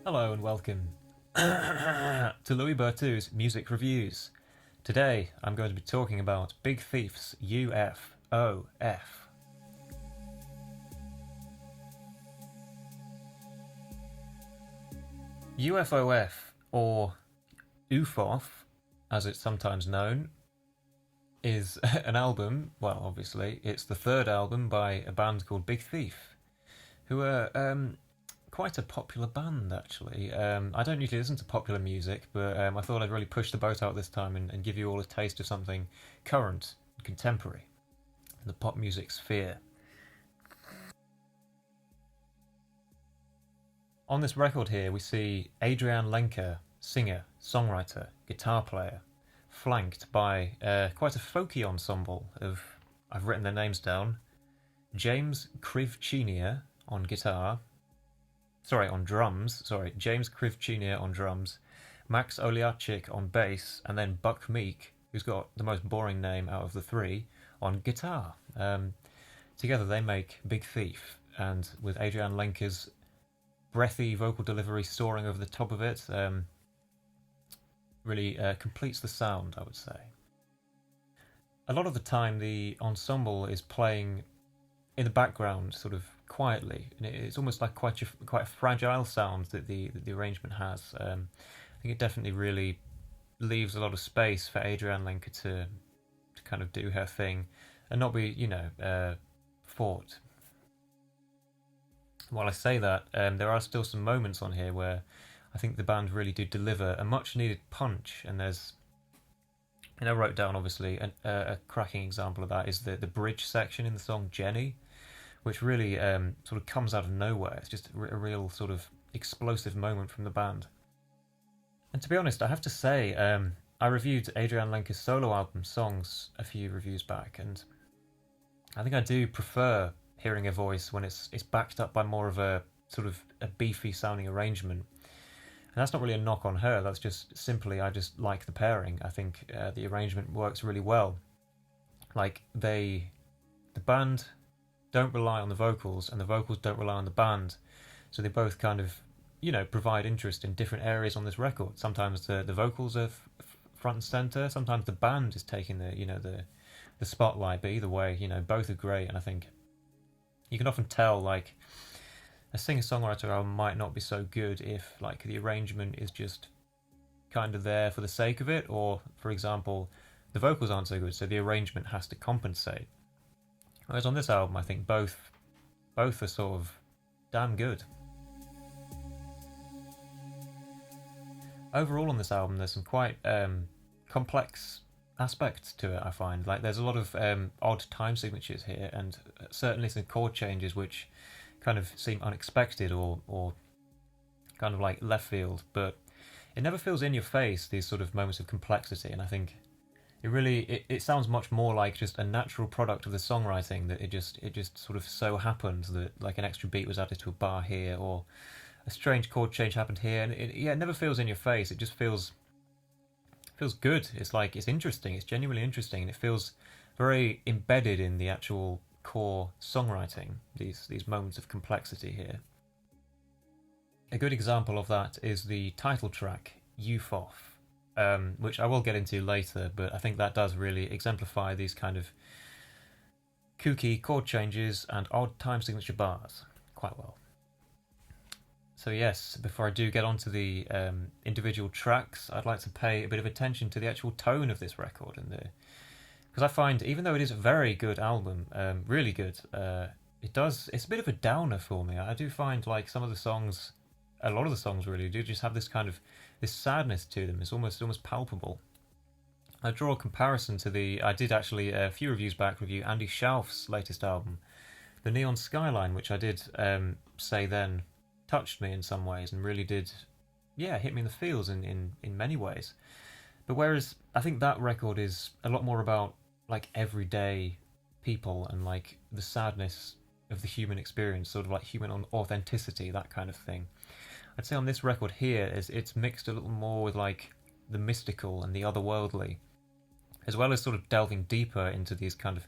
Hello and welcome to Louis Bertou's Music Reviews. Today I'm going to be talking about Big Thief's U.F.O.F. U.F.O.F, or U.F.O.F, as it's sometimes known, is an album, well obviously, it's the third album by a band called Big Thief, who are quite a popular band actually. I don't usually listen to popular music, but I thought I'd really push the boat out this time and give you all a taste of something current, contemporary, in the pop music sphere. On this record here we see Adrian Lenker, singer, songwriter, guitar player, flanked by quite a folky ensemble of, I've written their names down, James Krivchinier on guitar, James Krivchinier on drums, Max Oliachik on bass, and then Buck Meek, who's got the most boring name out of the three, on guitar. Together they make Big Thief, and with Adrian Lenker's breathy vocal delivery soaring over the top of it, really completes the sound, I would say. A lot of the time the ensemble is playing in the background, sort of quietly, and it's almost like quite a fragile sound that the arrangement has. I think it definitely really leaves a lot of space for Adrian Lenker to kind of do her thing and not be, fought. While I say that, there are still some moments on here where I think the band really do deliver a much needed punch, and there's, and I wrote down obviously a cracking example of that is the bridge section in the song Jenni, which really sort of comes out of nowhere. It's just a real sort of explosive moment from the band. And to be honest, I have to say, I reviewed Adrian Lenker's solo album Songs a few reviews back, and I think I do prefer hearing a voice when it's backed up by more of a sort of a beefy sounding arrangement. And that's not really a knock on her, that's just simply I just like the pairing. I think the arrangement works really well. Like the band don't rely on the vocals, and the vocals don't rely on the band, so they both kind of, provide interest in different areas on this record. Sometimes the vocals are front and center, sometimes the band is taking the spotlight, but either way, both are great. And I think you can often tell, like, a singer-songwriter album might not be so good if, like, the arrangement is just kind of there for the sake of it, or, for example, the vocals aren't so good, so the arrangement has to compensate. Whereas on this album, I think both are sort of damn good. Overall on this album, there's some quite complex aspects to it, I find. Like, there's a lot of odd time signatures here, and certainly some chord changes which kind of seem unexpected or kind of like left field, but it never feels in your face, these sort of moments of complexity. And I think it sounds much more like just a natural product of the songwriting, that it just sort of so happened that like an extra beat was added to a bar here, or a strange chord change happened here, and it never feels in your face. It just feels good. It's like, it's interesting, it's genuinely interesting, and it feels very embedded in the actual core songwriting, these moments of complexity here. A good example of that is the title track, U.F.O.F, which I will get into later, but I think that does really exemplify these kind of kooky chord changes and odd time signature bars quite well. So yes, before I do get onto the individual tracks, I'd like to pay a bit of attention to the actual tone of this record, and because I find, even though it is a very good album, really good, it's a bit of a downer for me. I do find, like, some of the songs, a lot of the songs really do just have this kind of this sadness to them. It's almost palpable. I draw a comparison to I did actually a few reviews back review Andy Schauf's latest album, The Neon Skyline, which I did say then touched me in some ways and really did, hit me in the feels in many ways. But whereas I think that record is a lot more about like everyday people and like the sadness of the human experience, sort of like human authenticity, that kind of thing. I'd say on this record here, it's mixed a little more with like the mystical and the otherworldly, as well as sort of delving deeper into these kind of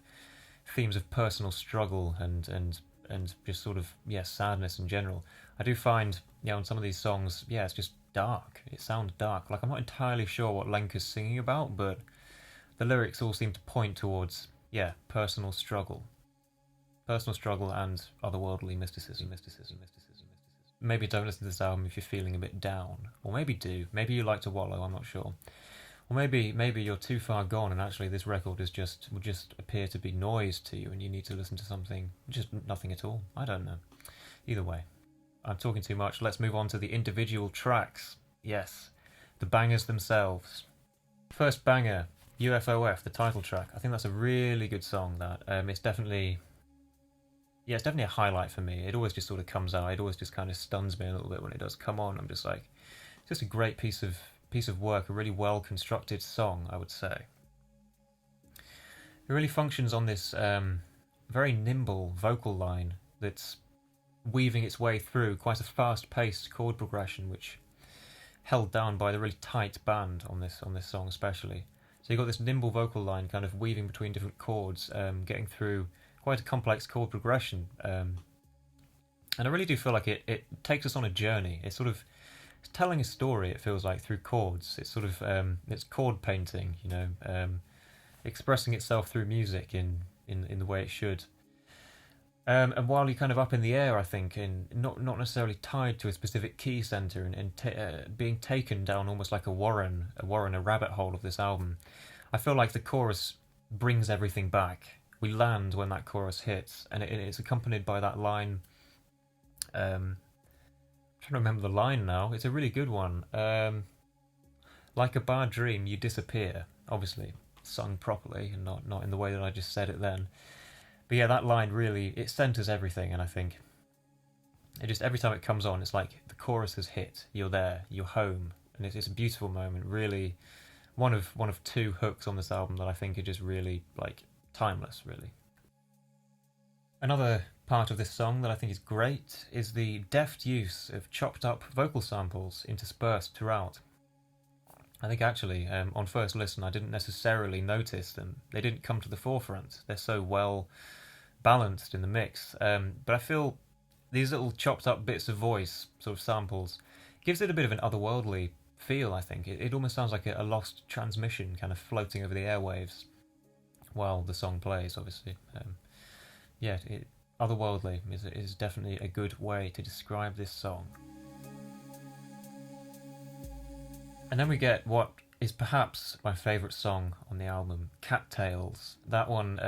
themes of personal struggle and just sort of sadness in general. I do find, on some of these songs, it's just dark. It sounds dark. Like, I'm not entirely sure what Lenk is singing about, but the lyrics all seem to point towards, personal struggle. Personal struggle and otherworldly mysticism. Maybe don't listen to this album if you're feeling a bit down. Or maybe do. Maybe you like to wallow, I'm not sure. Or maybe you're too far gone and actually this record will just appear to be noise to you and you need to listen to something, just nothing at all. I don't know. Either way. I'm talking too much. Let's move on to the individual tracks. Yes. The bangers themselves. First banger, U.F.O.F, the title track. I think that's a really good song, that. It's definitely a highlight for me. It always just sort of comes out. It always just kind of stuns me a little bit when it does come on. I'm just like, it's just a great piece of work, a really well constructed song, I would say. It really functions on this very nimble vocal line that's weaving its way through quite a fast paced chord progression, which held down by the really tight band on this song especially. So you've got this nimble vocal line kind of weaving between different chords, getting through quite a complex chord progression. And I really do feel like it takes us on a journey. It's sort of telling a story, it feels like, through chords. It's sort of it's chord painting, expressing itself through music in the way it should. And while you're kind of up in the air, I think, and not necessarily tied to a specific key center, and being taken down almost like a rabbit hole of this album, I feel like the chorus brings everything back. We land when that chorus hits, and it's accompanied by that line. I'm trying to remember the line now. It's a really good one. Like a bad dream, you disappear. Obviously, sung properly and not in the way that I just said it then. But yeah, that line really, it centers everything, and I think it just, every time it comes on, it's like the chorus has hit. You're there. You're home, and it's a beautiful moment. Really, one of two hooks on this album that I think are just really like timeless. Really. Another part of this song that I think is great is the deft use of chopped up vocal samples interspersed throughout. I think actually, on first listen, I didn't necessarily notice them. They didn't come to the forefront. They're so well balanced in the mix. But I feel these little chopped up bits of voice, sort of samples, gives it a bit of an otherworldly feel, I think. It almost sounds like a lost transmission kind of floating over the airwaves while the song plays, obviously. Otherworldly is definitely a good way to describe this song. And then we get what is perhaps my favourite song on the album, Cattails. That one,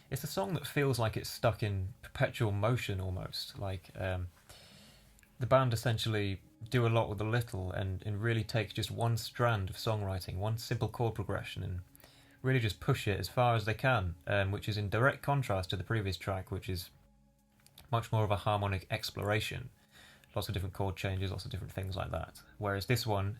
it's a song that feels like it's stuck in perpetual motion almost. Like the band essentially do a lot with a little and really take just one strand of songwriting, one simple chord progression, and really just push it as far as they can, which is in direct contrast to the previous track, which is much more of a harmonic exploration. Lots of different chord changes, lots of different things like that. Whereas this one,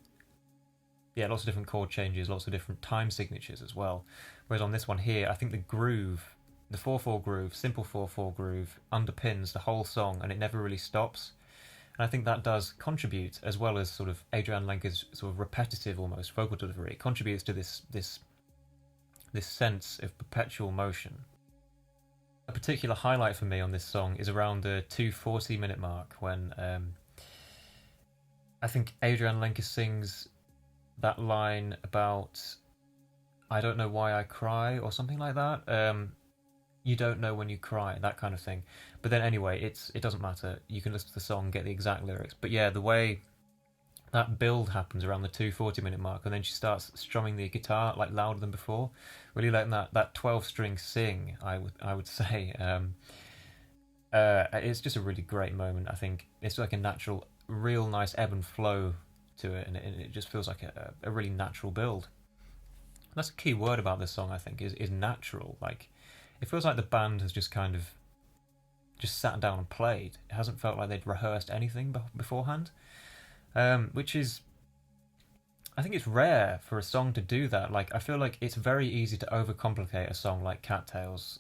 lots of different chord changes, lots of different time signatures as well. Whereas on this one here, I think the groove, the 4/4 groove, simple 4/4 groove, underpins the whole song and it never really stops. And I think that does contribute, as well as sort of Adrian Lenker's sort of repetitive almost vocal delivery, it contributes to this sense of perpetual motion. A particular highlight for me on this song is around the 2:40 mark when I think Adrian Lenker sings that line about I don't know why I cry or something like that. You don't know when you cry, that kind of thing. But then anyway, it doesn't matter. You can listen to the song, get the exact lyrics. But yeah, the way that build happens around the 2:40 mark, and then she starts strumming the guitar like louder than before, really letting that 12-string sing. I would say it's just a really great moment. I think it's like a natural, real nice ebb and flow to it, and it just feels like a really natural build. That's a key word about this song, I think, is natural. Like, it feels like the band has just kind of just sat down and played. It hasn't felt like they'd rehearsed anything beforehand, which is, I think it's rare for a song to do that. Like, I feel like it's very easy to overcomplicate a song like Cattails,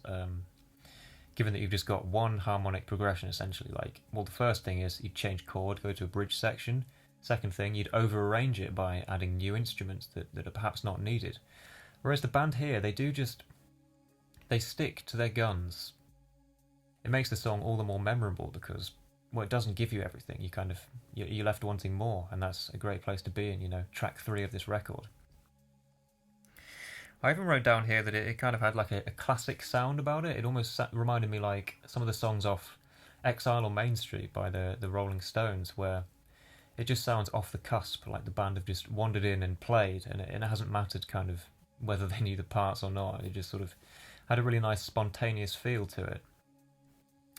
given that you've just got one harmonic progression, essentially. Like, well, the first thing is you'd change chord, go to a bridge section. Second thing, you'd over-arrange it by adding new instruments that are perhaps not needed. Whereas the band here, they stick to their guns. It makes the song all the more memorable because well, it doesn't give you everything. You kind of you're left wanting more, and that's a great place to be in. Track 3 of this record. I even wrote down here that it kind of had like a classic sound about it. It almost reminded me like some of the songs off Exile on Main Street by the Rolling Stones, where it just sounds off the cusp, like the band have just wandered in and played, and it hasn't mattered kind of whether they knew the parts or not. It just sort of had a really nice spontaneous feel to it.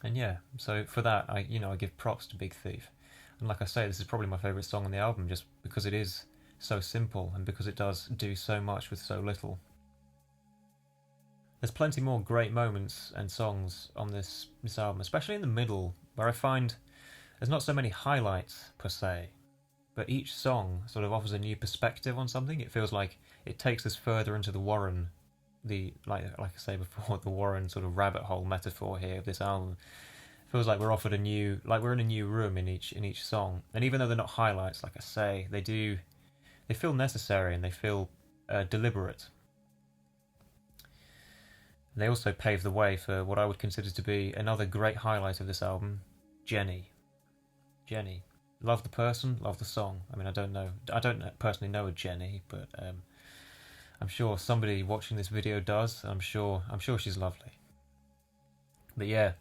And yeah, so for that, I give props to Big Thief. And like I say, this is probably my favourite song on the album, just because it is so simple and because it does do so much with so little. There's plenty more great moments and songs on this album, especially in the middle, where I find there's not so many highlights per se, but each song sort of offers a new perspective on something. It feels like it takes us further into the Warren, like I say before, the Warren sort of rabbit hole metaphor here of this album. It feels like we're offered we're in a new room in each song, and even though they're not highlights, like I say, they feel necessary and they feel deliberate. They also pave the way for what I would consider to be another great highlight of this album, Jenni. Jenni. Love the person, love the song. I mean, I don't personally know a Jenni, but I'm sure somebody watching this video does. I'm sure she's lovely. But yeah,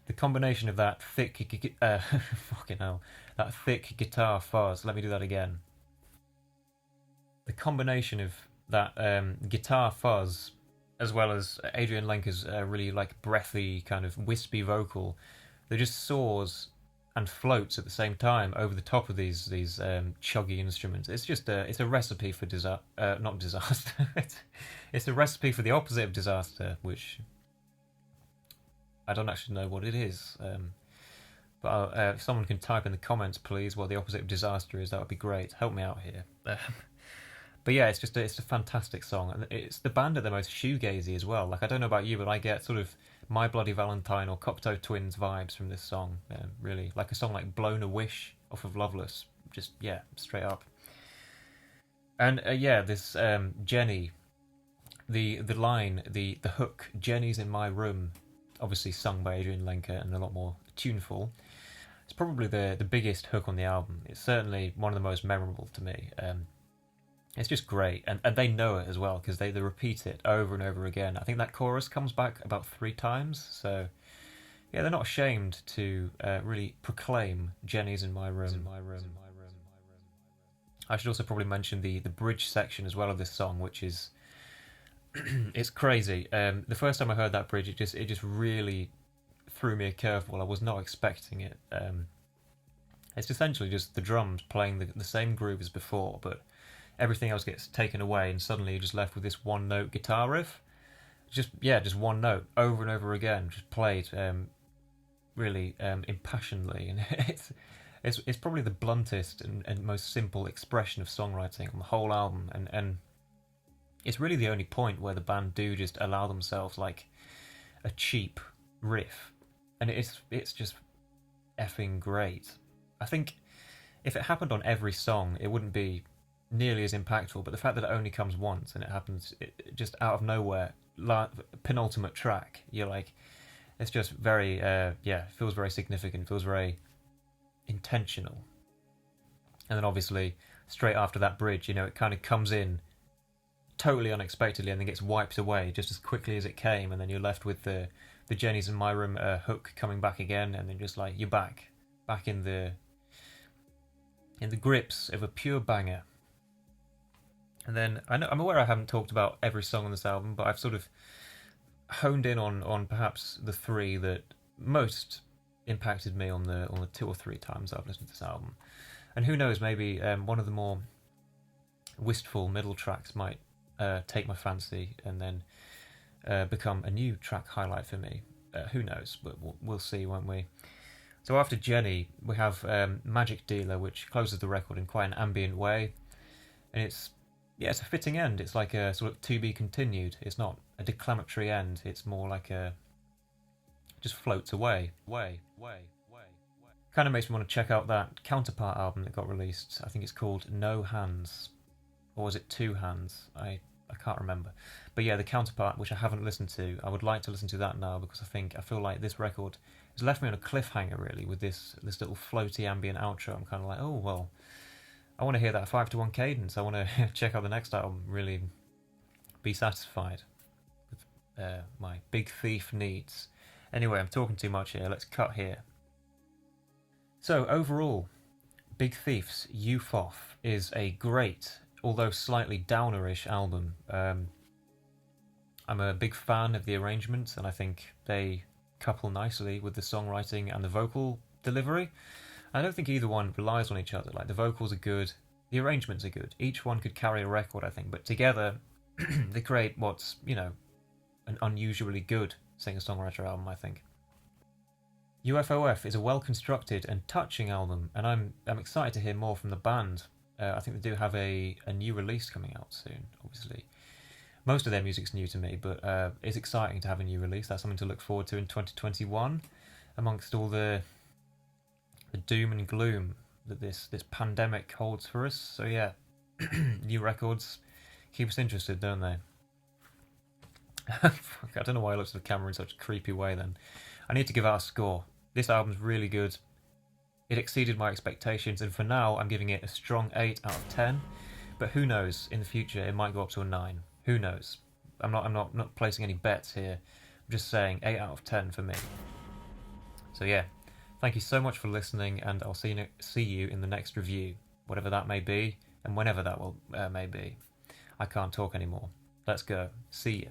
the combination of that thick fucking hell, that thick guitar fuzz. Let me do that again. The combination of that guitar fuzz, as well as Adrian Lenker's really like breathy kind of wispy vocal, that just soars and floats at the same time over the top of these chuggy instruments. It's just it's a recipe for not disaster. It's a recipe for the opposite of disaster, which I don't actually know what it is. But if someone can type in the comments, please, what the opposite of disaster is, that would be great. Help me out here. But yeah, it's a fantastic song, and it's the band at their most shoegazy as well. Like, I don't know about you, but I get sort of My Bloody Valentine or Cocteau Twins vibes from this song. Really, like a song like "Blown a Wish" off of Loveless. Just straight up. And this Jenni, the line, the hook, "Jenni's in my room," obviously sung by Adrian Lenker and a lot more tuneful. It's probably the biggest hook on the album. It's certainly one of the most memorable to me. It's just great, and they know it as well, because they repeat it over and over again. I think that chorus comes back about 3 times, so yeah, they're not ashamed to really proclaim "Jenni's in my room." I should also probably mention the bridge section as well of this song, which is it's crazy. The first time I heard that bridge, it just really threw me a curveball. I was not expecting it. It's essentially just the drums playing the same groove as before, but everything else gets taken away, and suddenly you're just left with this one note guitar riff. Just one note over and over again, just played really impassionedly, and it's probably the bluntest and most simple expression of songwriting on the whole album, and it's really the only point where the band do just allow themselves like a cheap riff, and it's just effing great. I think if it happened on every song, it wouldn't be nearly as impactful, but the fact that it only comes once and it happens just out of nowhere, penultimate track, you're like, it's just very feels very significant, feels very intentional. And then obviously straight after that bridge, it kind of comes in totally unexpectedly and then gets wiped away just as quickly as it came, and then you're left with the Jenni's in my room hook coming back again, and then just like you're back in the grips of a pure banger. And then I'm aware I haven't talked about every song on this album, but I've sort of honed in on perhaps the 3 that most impacted me on the 2 or 3 times I've listened to this album. And who knows, maybe one of the more wistful middle tracks might take my fancy and then become a new track highlight for me. Who knows, but we'll see, won't we? So after Jenni, we have Magic Dealer, which closes the record in quite an ambient way, and it's a fitting end. It's like a sort of to be continued. It's not a declamatory end. It's more like just floats away. Kind of makes me want to check out that Counterpart album that got released. I think it's called No Hands, or was it Two Hands? I can't remember. But yeah, the Counterpart, which I haven't listened to, I would like to listen to that now, because I feel like this record It's left me on a cliffhanger, really, with this little floaty ambient outro. I'm kind of like, oh, well, I want to hear that 5-to-1 cadence. I want to check out the next album, really be satisfied with my Big Thief needs. Anyway, I'm talking too much here. Let's cut here. So, overall, Big Thief's U.F.O.F is a great, although slightly downerish album. I'm a big fan of the arrangements, and I think they couple nicely with the songwriting and the vocal delivery. I don't think either one relies on each other. Like, the vocals are good, the arrangements are good. Each one could carry a record, I think, but together they create what's, an unusually good singer-songwriter album, I think. U.F.O.F is a well-constructed and touching album, and I'm excited to hear more from the band. I think they do have a new release coming out soon, obviously. Most of their music's new to me, but it's exciting to have a new release. That's something to look forward to in 2021, amongst all the doom and gloom that this pandemic holds for us. So yeah, new records keep us interested, don't they? Fuck, I don't know why I looked at the camera in such a creepy way then. I need to give out a score. This album's really good. It exceeded my expectations, and for now I'm giving it a strong 8 out of 10. But who knows, in the future it might go up to a 9. Who knows? I'm not placing any bets here. I'm just saying 8 out of 10 for me. So yeah, thank you so much for listening, and I'll see you in the next review, whatever that may be, and whenever that may be. I can't talk anymore. Let's go. See ya.